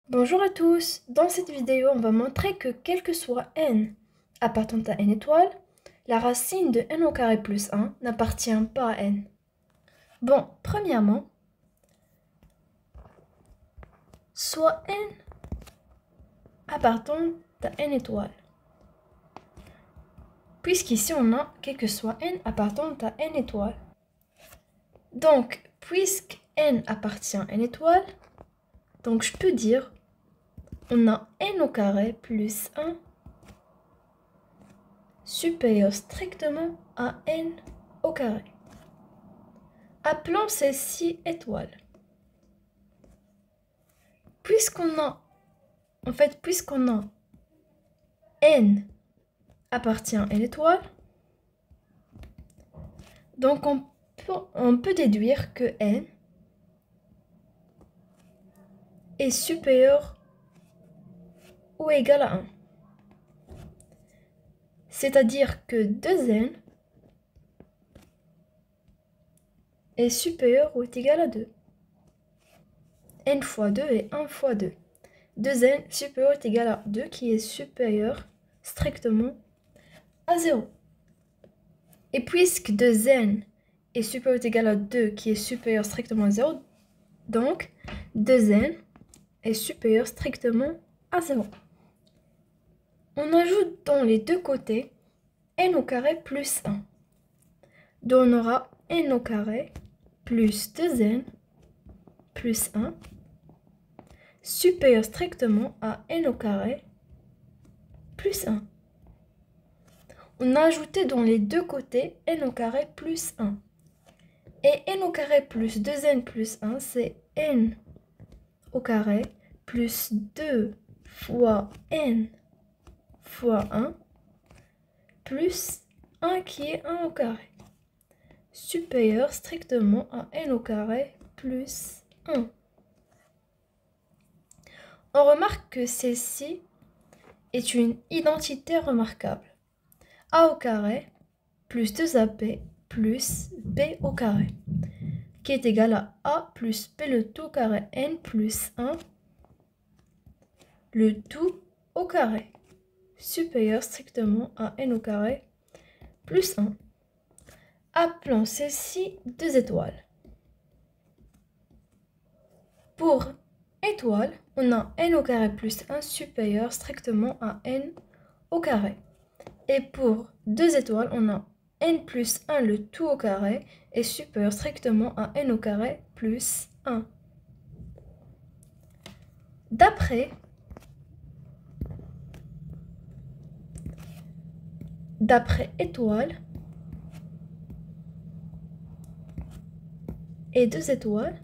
Bonjour à tous, dans cette vidéo on va montrer que quel que soit n appartenant à n étoile, la racine de n au carré plus 1 n'appartient pas à n. Bon, premièrement, soit n appartenant à n étoile, puisqu'ici on a quel que soit n appartenant à n étoile. Donc, puisque n appartient à n étoile, donc je peux dire on a n au carré plus 1 supérieur strictement à n au carré. Appelons celle-ci étoile. Puisqu'on a n appartient à n étoile, donc on peut déduire que n est supérieur ou égal à 1. C'est-à-dire que 2n est supérieur ou est égal à 2. n fois 2 est 1 fois 2. 2n supérieur est égal à 2 qui est supérieur strictement à 0. Et puisque 2n est supérieur ou égal à 2 qui est supérieur strictement à 0, donc 2n est supérieur strictement à 0. On ajoute dans les deux côtés n au carré plus 1. Donc on aura n au carré plus 2n plus 1 supérieur strictement à n au carré plus 1. On a ajouté dans les deux côtés n au carré plus 1. Et n au carré plus 2n plus 1, c'est n au carré plus 2 fois n fois 1 plus 1 qui est 1 au carré, supérieur strictement à n au carré plus 1. On remarque que celle-ci est une identité remarquable. A au carré plus 2ab plus b au carré, qui est égal à a plus b le tout au carré n plus 1, le tout au carré, supérieur strictement à n au carré plus 1. Appelons ceci 2 étoiles. Pour étoile, on a n au carré plus 1 supérieur strictement à n au carré. Et pour 2 étoiles, on a n plus 1 le tout au carré est supérieur strictement à n au carré plus 1. D'après étoile et 2 étoiles,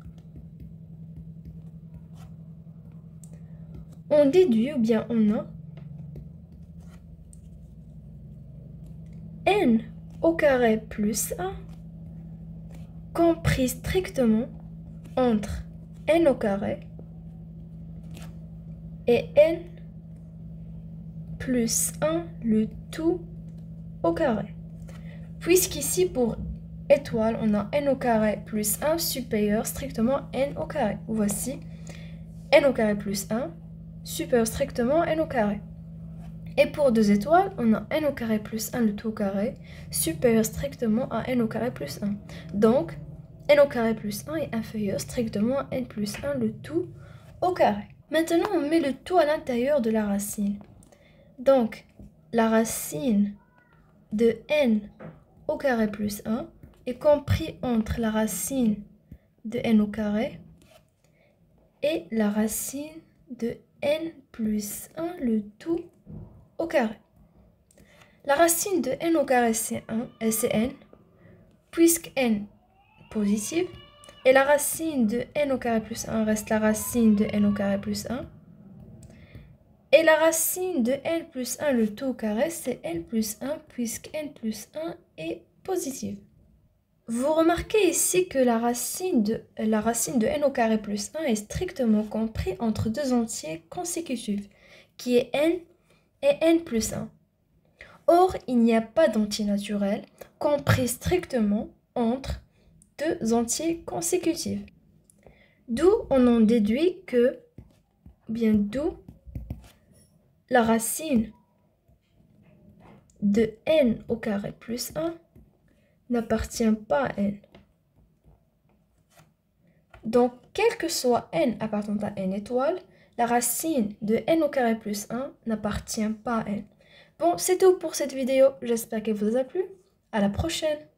on déduit ou bien on a n au carré plus 1 compris strictement entre n au carré et n plus 1 le tout au carré. Puisqu'ici pour étoile, on a n au carré plus 1 supérieur strictement à n au carré. Voici n au carré plus 1 supérieur strictement à n au carré. Et pour 2 étoiles, on a n au carré plus 1 le tout au carré supérieur strictement à n au carré plus 1. Donc, n au carré plus 1 est inférieur strictement à n plus 1 le tout au carré. Maintenant, on met le tout à l'intérieur de la racine. Donc, la racine de n au carré plus 1 est compris entre la racine de n au carré et la racine de n plus 1 le tout au carré. La racine de n au carré c'est n, puisque n positive, et la racine de n au carré plus 1 reste la racine de n au carré plus 1. Et la racine de n plus 1 le tout au carré, c'est n plus 1, puisque n plus 1 est positive. Vous remarquez ici que la racine de n au carré plus 1 est strictement compris entre deux entiers consécutifs, qui est n et n plus 1. Or, il n'y a pas d'entier naturel compris strictement entre deux entiers consécutifs. D'où on en déduit que bien d'où la racine de n au carré plus 1 n'appartient pas à n. Donc, quel que soit n appartenant à n étoile, la racine de n au carré plus 1 n'appartient pas à n. Bon, c'est tout pour cette vidéo. J'espère qu'elle vous a plu. À la prochaine!